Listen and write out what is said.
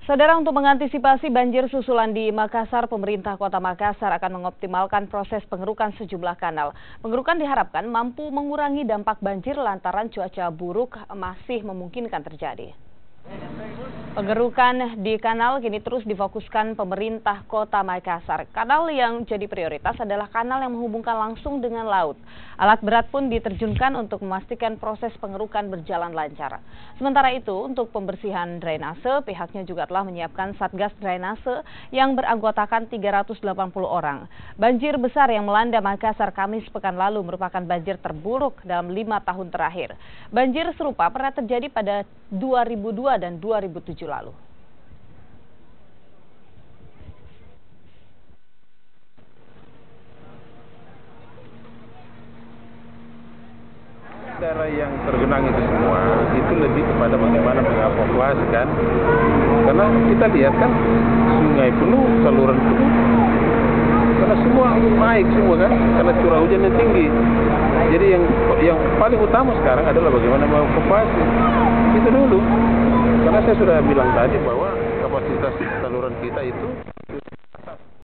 Saudara, untuk mengantisipasi banjir susulan di Makassar, pemerintah Kota Makassar akan mengoptimalkan proses pengerukan sejumlah kanal. Pengerukan diharapkan mampu mengurangi dampak banjir lantaran cuaca buruk masih memungkinkan terjadi. Pengerukan di kanal kini terus difokuskan pemerintah Kota Makassar. Kanal yang jadi prioritas adalah kanal yang menghubungkan langsung dengan laut. Alat berat pun diterjunkan untuk memastikan proses pengerukan berjalan lancar. Sementara itu, untuk pembersihan drainase, pihaknya juga telah menyiapkan Satgas Drainase yang beranggotakan 380 orang. Banjir besar yang melanda Makassar Kamis pekan lalu merupakan banjir terburuk dalam 5 tahun terakhir. Banjir serupa pernah terjadi pada 2002 dan 2007 lalu. Daerah yang tergenang itu semua itu lebih kepada bagaimana mengevakuasi kan, karena kita lihat kan sungai penuh, saluran penuh, karena semua naik semua kan, karena curah hujannya tinggi. Jadi yang paling utama sekarang adalah bagaimana mengevakuasi itu dulu, karena saya sudah bilang tadi bahwa kapasitas saluran kita itu